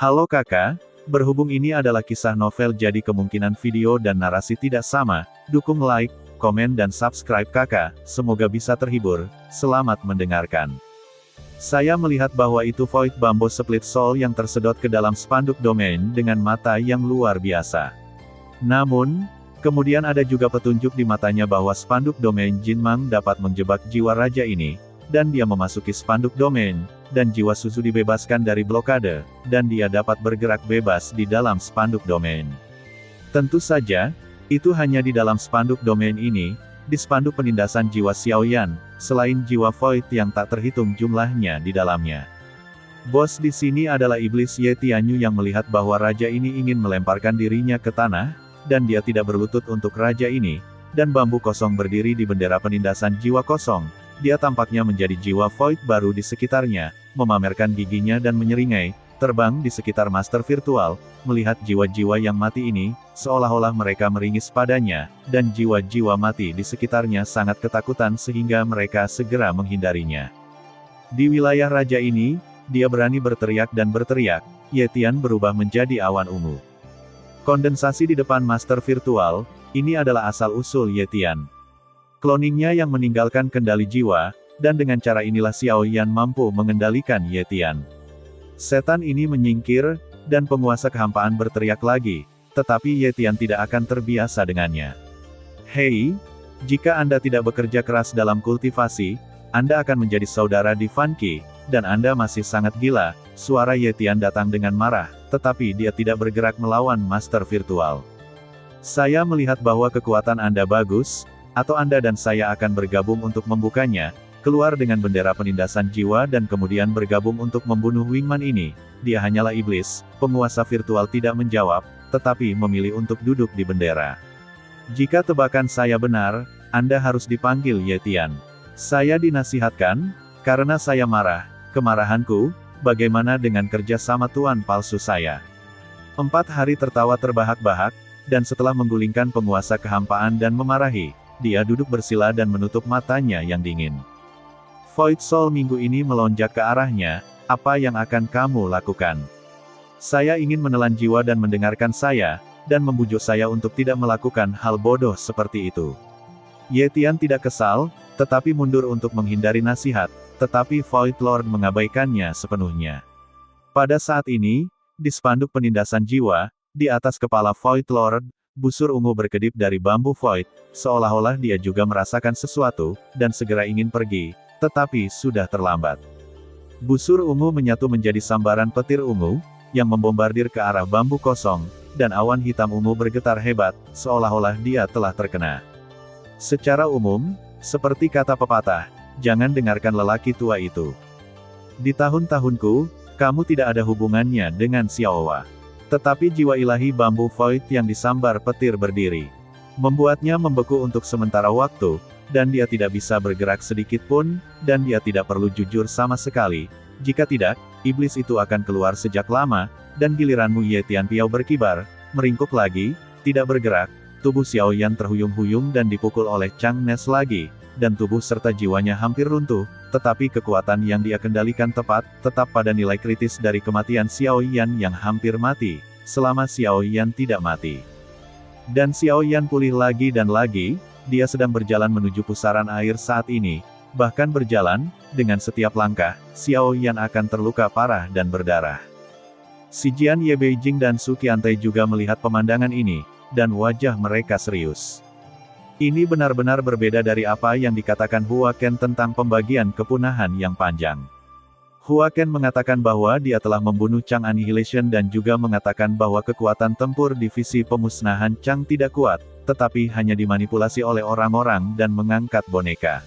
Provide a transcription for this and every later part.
Halo kakak, berhubung ini adalah kisah novel jadi kemungkinan video dan narasi tidak sama, dukung like, komen dan subscribe kakak, semoga bisa terhibur, selamat mendengarkan. Saya melihat bahwa itu Void Bamboo Split Soul yang tersedot ke dalam spanduk domain dengan mata yang luar biasa. Namun, kemudian ada juga petunjuk di matanya bahwa spanduk domain Jinmang dapat menjebak jiwa raja ini, dan dia memasuki spanduk domain, dan jiwa Suzu dibebaskan dari blokade, dan dia dapat bergerak bebas di dalam spanduk domain. Tentu saja, itu hanya di dalam spanduk domain ini, di spanduk penindasan jiwa Xiaoyan, selain jiwa Void yang tak terhitung jumlahnya di dalamnya. Bos di sini adalah iblis Ye Tianyu yang melihat bahwa raja ini ingin melemparkan dirinya ke tanah, dan dia tidak berlutut untuk raja ini, dan bambu kosong berdiri di bendera penindasan jiwa kosong. Dia tampaknya menjadi jiwa Void baru di sekitarnya, memamerkan giginya dan menyeringai, terbang di sekitar master virtual, melihat jiwa-jiwa yang mati ini, seolah-olah mereka meringis padanya, dan jiwa-jiwa mati di sekitarnya sangat ketakutan sehingga mereka segera menghindarinya. Di wilayah raja ini, dia berani berteriak dan berteriak, Ye Tian berubah menjadi awan ungu. Kondensasi di depan master virtual, ini adalah asal-usul Ye Tian. Cloningnya yang meninggalkan kendali jiwa, dan dengan cara inilah Xiaoyan mampu mengendalikan Ye Tian. Setan ini menyingkir, dan penguasa kehampaan berteriak lagi, tetapi Ye Tian tidak akan terbiasa dengannya. Hei, jika Anda tidak bekerja keras dalam kultivasi, Anda akan menjadi saudara di Fanqi, dan Anda masih sangat gila. Suara Ye Tian datang dengan marah, tetapi dia tidak bergerak melawan master virtual. Saya melihat bahwa kekuatan Anda bagus, atau Anda dan saya akan bergabung untuk membukanya, keluar dengan bendera penindasan jiwa dan kemudian bergabung untuk membunuh Wingman ini. Dia hanyalah iblis, penguasa virtual tidak menjawab, tetapi memilih untuk duduk di bendera. Jika tebakan saya benar, Anda harus dipanggil Ye Tian. Saya dinasihatkan, karena saya marah, kemarahanku, bagaimana dengan kerja sama tuan palsu saya? 4 hari tertawa terbahak-bahak, dan setelah menggulingkan penguasa kehampaan dan memarahi, dia duduk bersila dan menutup matanya yang dingin. Void Soul minggu ini melonjak ke arahnya, apa yang akan kamu lakukan? Saya ingin menelan jiwa dan mendengarkan saya, dan membujuk saya untuk tidak melakukan hal bodoh seperti itu. Ye Tian tidak kesal, tetapi mundur untuk menghindari nasihat, tetapi Void Lord mengabaikannya sepenuhnya. Pada saat ini, di spanduk penindasan jiwa, di atas kepala Void Lord, busur ungu berkedip dari bambu Void, seolah-olah dia juga merasakan sesuatu, dan segera ingin pergi, tetapi sudah terlambat. Busur ungu menyatu menjadi sambaran petir ungu, yang membombardir ke arah bambu kosong, dan awan hitam ungu bergetar hebat, seolah-olah dia telah terkena. Secara umum, seperti kata pepatah, jangan dengarkan lelaki tua itu. Di tahun-tahunku, kamu tidak ada hubungannya dengan Xiaowa. Tetapi jiwa ilahi bambu Void yang disambar petir berdiri. Membuatnya membeku untuk sementara waktu, dan dia tidak bisa bergerak sedikit pun, dan dia tidak perlu jujur sama sekali. Jika tidak, iblis itu akan keluar sejak lama, dan giliranmu Ye Tian Piao berkibar, meringkuk lagi, tidak bergerak, tubuh Xiaoyan terhuyung-huyung dan dipukul oleh Chang Nes lagi, dan tubuh serta jiwanya hampir runtuh, tetapi kekuatan yang dia kendalikan tetap pada nilai kritis dari kematian Xiaoyan yang hampir mati, selama Xiaoyan tidak mati. Dan Xiaoyan pulih lagi dan lagi, dia sedang berjalan menuju pusaran air saat ini, bahkan berjalan, dengan setiap langkah, Xiaoyan akan terluka parah dan berdarah. Si Jian Ye Beijing dan Su Qiantai juga melihat pemandangan ini, dan wajah mereka serius. Ini benar-benar berbeda dari apa yang dikatakan Hua Ken tentang pembagian kepunahan yang panjang. Hua Ken mengatakan bahwa dia telah membunuh Chang Annihilation dan juga mengatakan bahwa kekuatan tempur divisi pemusnahan Chang tidak kuat, tetapi hanya dimanipulasi oleh orang-orang dan mengangkat boneka.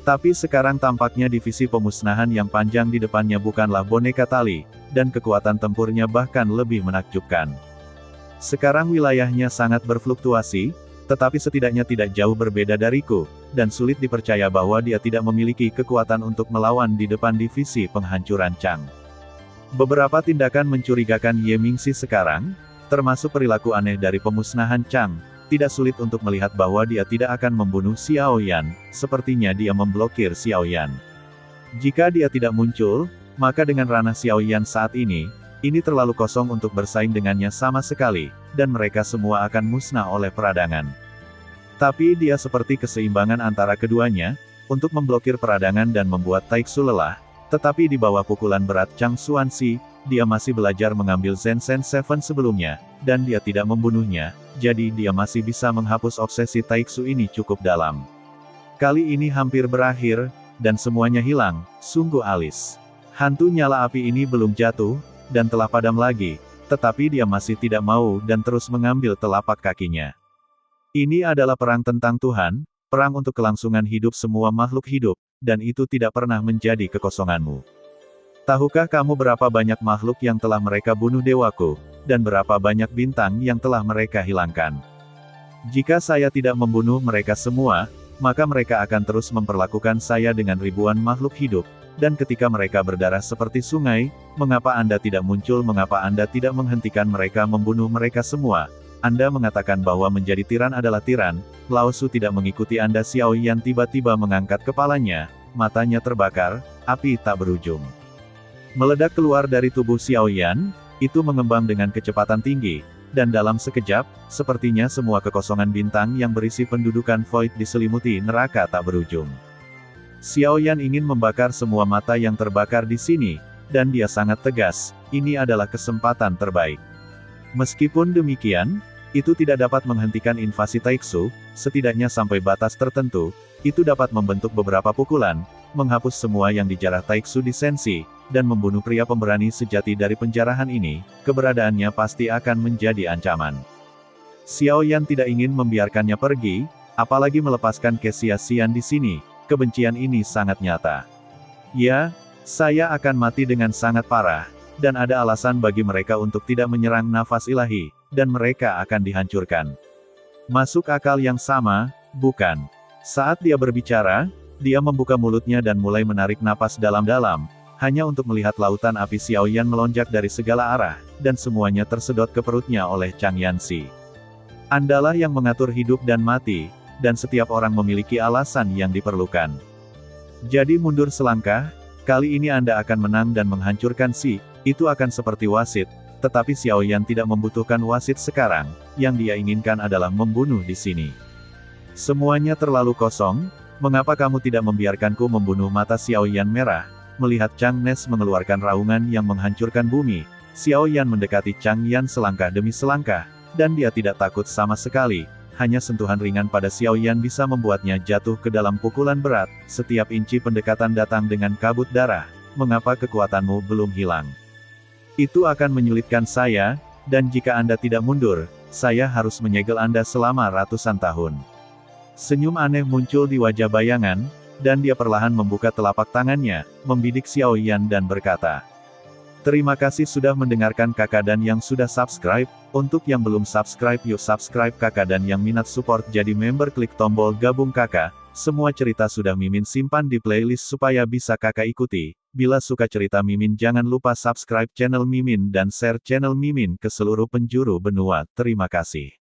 Tapi sekarang tampaknya divisi pemusnahan yang panjang di depannya bukanlah boneka tali, dan kekuatan tempurnya bahkan lebih menakjubkan. Sekarang wilayahnya sangat berfluktuasi, tetapi setidaknya tidak jauh berbeda dariku, dan sulit dipercaya bahwa dia tidak memiliki kekuatan untuk melawan di depan divisi penghancuran Chang. Beberapa tindakan mencurigakan Ye Mingxi sekarang, termasuk perilaku aneh dari pemusnahan Chang, tidak sulit untuk melihat bahwa dia tidak akan membunuh Xiaoyan, sepertinya dia memblokir Xiaoyan. Jika dia tidak muncul, maka dengan ranah Xiaoyan saat ini, Ini terlalu kosong untuk bersaing dengannya sama sekali, dan mereka semua akan musnah oleh peradangan. Tapi dia seperti keseimbangan antara keduanya, untuk memblokir peradangan dan membuat Taiksu lelah, tetapi di bawah pukulan berat Chang Xuanxi, dia masih belajar mengambil Zensen Seven sebelumnya, dan dia tidak membunuhnya, jadi dia masih bisa menghapus obsesi Taiksu ini cukup dalam. Kali ini hampir berakhir, dan semuanya hilang, sungguh alis. Hantu nyala api ini belum jatuh, dan telah padam lagi, tetapi dia masih tidak mau dan terus mengambil telapak kakinya. Ini adalah perang tentang Tuhan, perang untuk kelangsungan hidup semua makhluk hidup, dan itu tidak pernah menjadi kekosonganmu. Tahukah kamu berapa banyak makhluk yang telah mereka bunuh dewaku, dan berapa banyak bintang yang telah mereka hilangkan? Jika saya tidak membunuh mereka semua, maka mereka akan terus memperlakukan saya dengan ribuan makhluk hidup, dan ketika mereka berdarah seperti sungai, mengapa Anda tidak muncul? Mengapa Anda tidak menghentikan mereka membunuh mereka semua? Anda mengatakan bahwa menjadi tiran adalah tiran, Lao Su tidak mengikuti Anda. Xiao Yan tiba-tiba mengangkat kepalanya, matanya terbakar, api tak berujung meledak keluar dari tubuh Xiao Yan, itu mengembang dengan kecepatan tinggi, dan dalam sekejap, sepertinya semua kekosongan bintang yang berisi pendudukan Void diselimuti neraka tak berujung. Xiao Yan ingin membakar semua mata yang terbakar di sini, dan dia sangat tegas, ini adalah kesempatan terbaik. Meskipun demikian, itu tidak dapat menghentikan invasi Taiksu, setidaknya sampai batas tertentu, itu dapat membentuk beberapa pukulan, menghapus semua yang dijarah Taiksu di Sensi, dan membunuh pria pemberani sejati dari penjarahan ini, keberadaannya pasti akan menjadi ancaman. Xiao Yan tidak ingin membiarkannya pergi, apalagi melepaskan kesia-sian di sini. Kebencian ini sangat nyata. Ya, saya akan mati dengan sangat parah, dan ada alasan bagi mereka untuk tidak menyerang nafas ilahi, dan mereka akan dihancurkan. Masuk akal yang sama, bukan? Saat dia berbicara, dia membuka mulutnya dan mulai menarik napas dalam-dalam, hanya untuk melihat lautan api Xiao Yan melonjak dari segala arah, dan semuanya tersedot ke perutnya oleh Chang Yanxi. Andalah yang mengatur hidup dan mati, dan setiap orang memiliki alasan yang diperlukan. Jadi mundur selangkah, kali ini Anda akan menang dan menghancurkan itu akan seperti wasit, tetapi Xiao Yan tidak membutuhkan wasit sekarang, yang dia inginkan adalah membunuh di sini. Semuanya terlalu kosong, mengapa kamu tidak membiarkanku membunuh? Mata Xiao Yan merah, melihat Chang Nes mengeluarkan raungan yang menghancurkan bumi. Xiao Yan mendekati Chang Yan selangkah demi selangkah, dan dia tidak takut sama sekali. Hanya sentuhan ringan pada Xiao Yan bisa membuatnya jatuh ke dalam pukulan berat. Setiap inci pendekatan datang dengan kabut darah. Mengapa kekuatanmu belum hilang? Itu akan menyulitkan saya, dan jika Anda tidak mundur, saya harus menyegel Anda selama ratusan tahun. Senyum aneh muncul di wajah bayangan, dan dia perlahan membuka telapak tangannya, membidik Xiao Yan dan berkata, "Terima kasih sudah mendengarkan kakak dan yang sudah subscribe. Untuk yang belum subscribe yuk subscribe kakak, dan yang minat support jadi member klik tombol gabung kakak. Semua cerita sudah Mimin simpan di playlist supaya bisa kakak ikuti. Bila suka cerita Mimin jangan lupa subscribe channel Mimin dan share channel Mimin ke seluruh penjuru benua. Terima kasih."